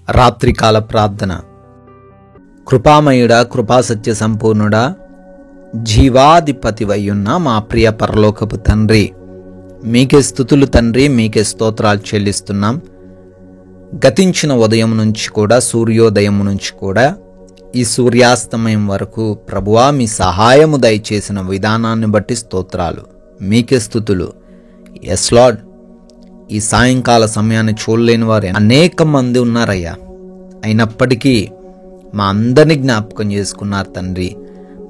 రాత్రికాల ప్రార్థన. కృపామయుడా, కృపాసత్య సంపూర్ణుడా, జీవాధిపతివయ్యున్న మా ప్రియ పరలోకపు తండ్రి, మీకే స్తుతులు తండ్రి, మీకే స్తోత్రాలు చెల్లిస్తున్నాం. గతించిన ఉదయం నుంచి కూడా, సూర్యోదయం నుంచి కూడా ఈ సూర్యాస్తమయం వరకు ప్రభువా మీ సహాయము దయచేసిన విధానాన్ని బట్టి స్తోత్రాలు, మీకే స్తుతులు. ఎస్ లార్డ్, ఈ సాయంకాల సమయాన్ని చూడలేని వారు అనేక మంది ఉన్నారయ్యా. అయినప్పటికీ మా అందరినీ జ్ఞాపకం చేసుకున్నారు తండ్రి.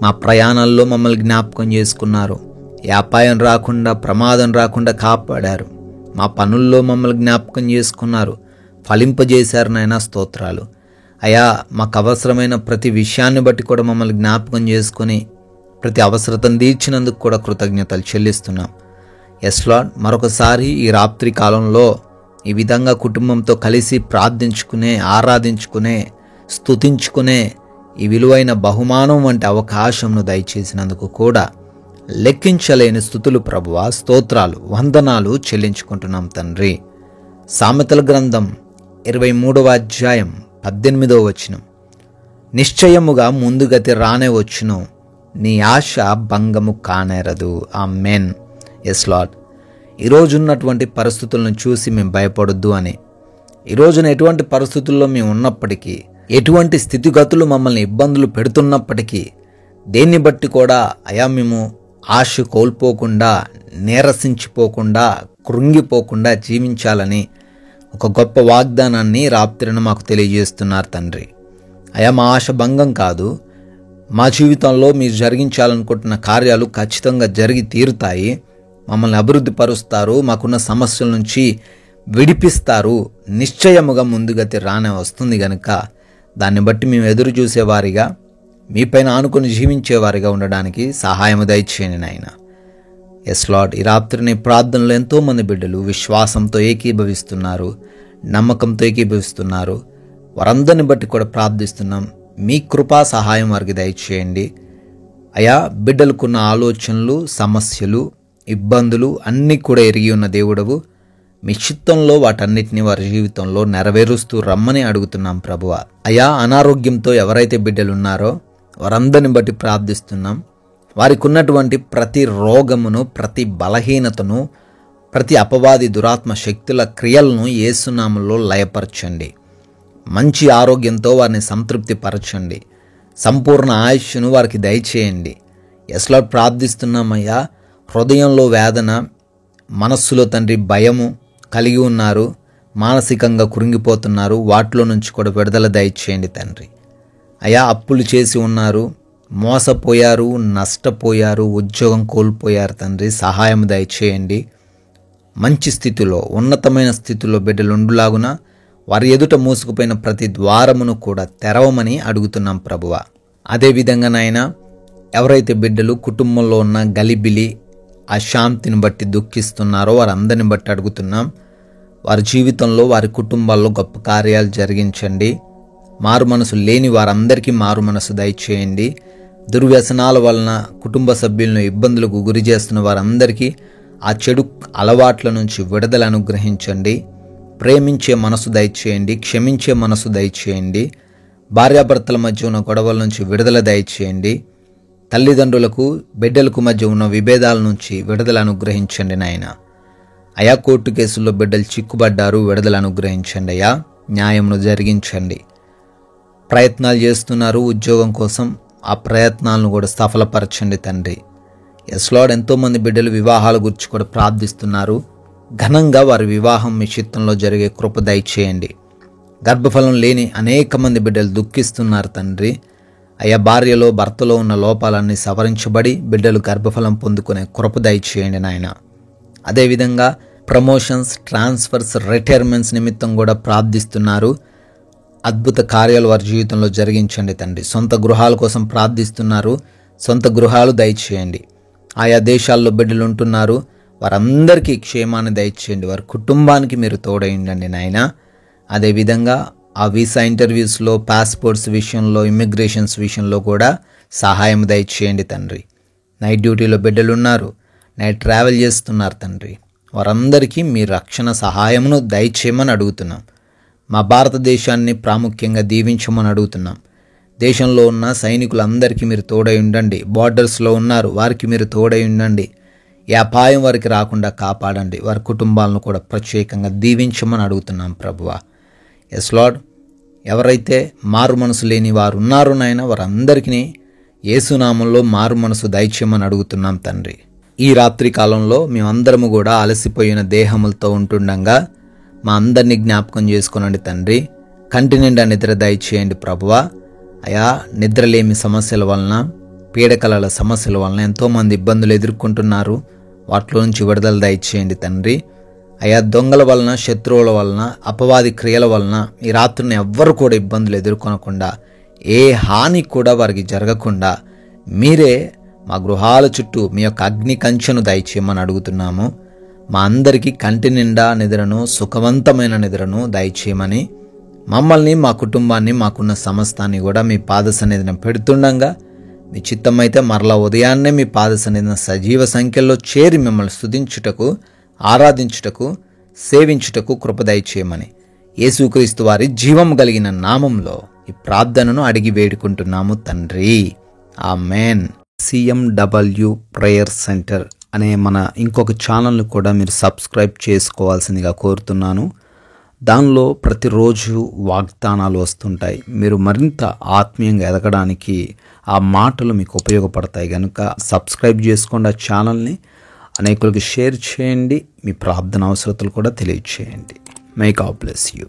మా ప్రయాణాల్లో మమ్మల్ని జ్ఞాపకం చేసుకున్నారు. ఏ అపాయం రాకుండా, ప్రమాదం రాకుండా కాపాడారు. మా పనుల్లో మమ్మల్ని జ్ఞాపకం చేసుకున్నారు, ఫలింపజేశారు నాయనా. స్తోత్రాలు అయ్యా. మాకు అవసరమైన ప్రతి విషయాన్ని బట్టి కూడా మమ్మల్ని జ్ఞాపకం చేసుకొని ప్రతి అవసరతను తీర్చినందుకు కూడా కృతజ్ఞతలు చెల్లిస్తున్నాం. ఎస్ లార్డ్, మరొకసారి ఈ రాత్రి కాలంలో ఈ విధంగా కుటుంబంతో కలిసి ప్రార్థించుకునే, ఆరాధించుకునే, స్తుతించుకునే ఈ విలువైన బహుమానం వంటి అవకాశంను దయచేసినందుకు కూడా లెక్కించలేని స్తుతులు ప్రభువా, స్తోత్రాలు, వందనాలు చెల్లించుకుంటున్నాం తండ్రి. సామెతల గ్రంథం 23వ అధ్యాయం 18వ వచనం, నిశ్చయముగా ముందుగతి రానే వచ్చును, నీ ఆశ భంగము కానేరదు. ఆమేన్. ఎస్ లార్డ్, ఈరోజు ఉన్నటువంటి పరిస్థితులను చూసి మేము భయపడొద్దు అని, ఈరోజున ఎటువంటి పరిస్థితుల్లో మేము ఉన్నప్పటికీ, ఎటువంటి స్థితిగతులు మమ్మల్ని ఇబ్బందులు పెడుతున్నప్పటికీ, దేన్ని బట్టి కూడా అయా మేము ఆశ కోల్పోకుండా, నీరసించిపోకుండా, కృంగిపోకుండా జీవించాలని ఒక గొప్ప వాగ్దానాన్ని రాత్రిన మాకు తెలియజేస్తున్నారు తండ్రి. అయా, మా ఆశ భంగం కాదు. మా జీవితంలో మీరు జరిగించాలనుకుంటున్న కార్యాలు ఖచ్చితంగా జరిగి తీరుతాయి. మమ్మల్ని అభివృద్ధి పరుస్తారు, మాకున్న సమస్యల నుంచి విడిపిస్తారు. నిశ్చయముగా ముందుగతి రానే వస్తుంది గనుక దాన్ని బట్టి మేము ఎదురు చూసేవారిగా, మీపైన ఆనుకొని జీవించేవారిగా ఉండడానికి సహాయం దయచేయండి నాయన. ఎస్ లార్డ్, ఈ రాత్రిని ప్రార్థనలో ఎంతోమంది బిడ్డలు విశ్వాసంతో ఏకీభవిస్తున్నారు, నమ్మకంతో ఏకీభవిస్తున్నారు. వారందరిని బట్టి కూడా ప్రార్థిస్తున్నాం. మీ కృపా సహాయం వారికి దయచేయండి అయా. బిడ్డలకున్న ఆలోచనలు, సమస్యలు, ఇబ్బందులు అన్నీ కూడా ఎరిగి ఉన్న దేవుడవు. మీ చిత్తంలో వాటన్నిటిని వారి జీవితంలో నెరవేరుస్తూ రమ్మని అడుగుతున్నాం ప్రభువ. అయా, అనారోగ్యంతో ఎవరైతే బిడ్డలు ఉన్నారో వారందరిని బట్టి ప్రార్థిస్తున్నాం. వారికి ఉన్నటువంటి ప్రతి రోగమును, ప్రతి బలహీనతను, ప్రతి అపవాది దురాత్మ శక్తుల క్రియలను యేసునామములో లయపరచండి. మంచి ఆరోగ్యంతో వారిని సంతృప్తి పరచండి. సంపూర్ణ ఆయుష్ను వారికి దయచేయండి. ఎస్లో ప్రార్థిస్తున్నామయ్యా. హృదయంలో వేదన, మనస్సులో తండ్రి భయము కలిగి ఉన్నారు, మానసికంగా కృంగిపోతున్నారు. వాటిలో నుంచి కూడా విడుదల దయచేయండి తండ్రి. అయా, అప్పులు చేసి ఉన్నారు, మోసపోయారు, నష్టపోయారు, ఉద్యోగం కోల్పోయారు తండ్రి. సహాయం దయచేయండి. మంచి స్థితిలో, ఉన్నతమైన స్థితిలో బిడ్డలు ఉండులాగున వారి ఎదుట మూసుకుపోయిన ప్రతి ద్వారమును కూడా తెరవమని అడుగుతున్నాం ప్రభువ. అదేవిధంగా నాయన, ఎవరైతే బిడ్డలు కుటుంబంలో ఉన్న గలిబిలి, అశాంతిని బట్టి దుఃఖిస్తున్నారో వారందరిని బట్టి అడుగుతున్నాం. వారి జీవితంలో, వారి కుటుంబాల్లో గొప్ప కార్యాలు జరిగించండి. మారు మనసు లేని వారందరికీ మారు మనసు దయచేయండి. దుర్వ్యసనాల వలన కుటుంబ సభ్యులను ఇబ్బందులకు గురి చేస్తున్న వారందరికీ ఆ చెడు అలవాట్ల నుంచి విడుదల అనుగ్రహించండి. ప్రేమించే మనసు దయచేయండి, క్షమించే మనసు దయచేయండి. భార్యాభర్తల మధ్య ఉన్న గొడవల నుంచి విడుదల దయచేయండి. తల్లిదండ్రులకు, బిడ్డలకు మధ్య ఉన్న విభేదాల నుంచి విడుదల అనుగ్రహించండి నాయన. అయా, కోర్టు కేసుల్లో బిడ్డలు చిక్కుబడ్డారు, విడుదల అనుగ్రహించండి అయ్యా. న్యాయమును జరిగించండి. ప్రయత్నాలు చేస్తున్నారు ఉద్యోగం కోసం, ఆ ప్రయత్నాలను కూడా సఫలపరచండి తండ్రి. ఎస్ లార్డ్, ఎంతోమంది బిడ్డలు వివాహాల గురించి కూడా ప్రార్థిస్తున్నారు. ఘనంగా వారి వివాహం మీ చిత్తంలో జరిగే కృప దయచేయండి. గర్భఫలం లేని అనేక మంది బిడ్డలు దుఃఖిస్తున్నారు తండ్రి. అయ్యా, భార్యలో, భర్తలో ఉన్న లోపాలన్నీ సవరించబడి బిడ్డలు గర్భఫలం పొందుకునే కృప దయచేయండి నాయన. అదేవిధంగా ప్రమోషన్స్, ట్రాన్స్ఫర్స్, రిటైర్మెంట్స్ నిమిత్తం కూడా ప్రార్థిస్తున్నారు. అద్భుత కార్యాలు వారి జీవితంలో జరిగించండి తండ్రి. సొంత గృహాల కోసం ప్రార్థిస్తున్నారు. సొంత గృహాలు దయచేయండి. ఆయా దేశాల్లో బిడ్డలు ఉంటున్నారు, వారందరికీ క్షేమాన్ని దయచేయండి. వారి కుటుంబానికి మీరు తోడైండండి నాయన. అదేవిధంగా ఆ వీసా ఇంటర్వ్యూస్లో, పాస్పోర్ట్స్ విషయంలో, ఇమిగ్రేషన్స్ విషయంలో కూడా సహాయం దయచేయండి తండ్రి. నైట్ డ్యూటీలో బిడ్డలు ఉన్నారు, నైట్ ట్రావెల్ చేస్తున్నారు తండ్రి. వారందరికీ మీ రక్షణ సహాయమును దయచేయమని అడుగుతున్నాం. మా భారతదేశాన్ని ప్రాముఖ్యంగా దీవించమని అడుగుతున్నాం. దేశంలో ఉన్న సైనికులందరికీ మీరు తోడై ఉండండి. బార్డర్స్లో ఉన్నారు, వారికి మీరు తోడై ఉండండి. ఈ అపాయం వారికి రాకుండా కాపాడండి. వారి కుటుంబాలను కూడా ప్రత్యేకంగా దీవించమని అడుగుతున్నాం ప్రభువా. ఎస్ లార్డ్, ఎవరైతే మారు మనసు లేని వారు ఉన్నారో నాయన, వారందరికీ యేసునామంలో మారు మనసు దయచేయమని అడుగుతున్నాం తండ్రి. ఈ రాత్రి కాలంలో మేమందరము కూడా అలసిపోయిన దేహములతో ఉంటుండగా మా అందరినీ జ్ఞాపకం చేసుకోనండి తండ్రి. కంటి నిండా నిద్ర దయచేయండి ప్రభువా. అయా, నిద్రలేమి సమస్యల వలన, పీడకలల సమస్యల వలన ఎంతోమంది ఇబ్బందులు ఎదుర్కొంటున్నారు. వాటిలో నుంచి విడుదల దయచేయండి తండ్రి. అయా, దొంగల వలన, శత్రువుల వలన, అపవాది క్రియల వలన ఈ రాత్రిని ఎవ్వరు కూడా ఇబ్బందులు ఎదుర్కొనకుండా, ఏ హాని కూడా వారికి జరగకుండా మీరే మా గృహాల చుట్టూ మీ యొక్క అగ్ని కంచెను దయచేయమని అడుగుతున్నాము. మా అందరికీ కంటి నిండా నిద్రను, సుఖవంతమైన నిద్రను దయచేయమని, మమ్మల్ని, మా కుటుంబాన్ని, మాకున్న సమస్తాన్ని కూడా మీ పాద సన్నిధిని పెడుతుండగా, మీ చిత్తమైతే మరలా ఉదయాన్నే మీ పాద సన్నిధిని సజీవ సంఖ్యలో చేరి మిమ్మల్ని స్తుతించుటకు, ఆరాధించుటకు, సేవించుటకు కృప దయచేయమని యేసుక్రీస్తు వారి జీవం కలిగిన నామంలో ఈ ప్రార్థనను అడిగి వేడుకుంటున్నాము తండ్రి. ఆమెన్. CMW ప్రేయర్ సెంటర్ అనే మన ఇంకొక ఛానల్ను కూడా మీరు సబ్స్క్రైబ్ చేసుకోవాల్సిందిగా కోరుతున్నాను. దానిలో ప్రతిరోజు వాగ్దానాలు వస్తుంటాయి. మీరు మరింత ఆత్మీయంగా ఎదగడానికి ఆ మాటలు మీకు ఉపయోగపడతాయి కనుక సబ్స్క్రైబ్ చేసుకోండి. ఆ ఛానల్ని అనేకులకు షేర్ చేయండి. మీ ప్రార్థన అవసరతలు కూడా తెలియచేయండి. May God bless you.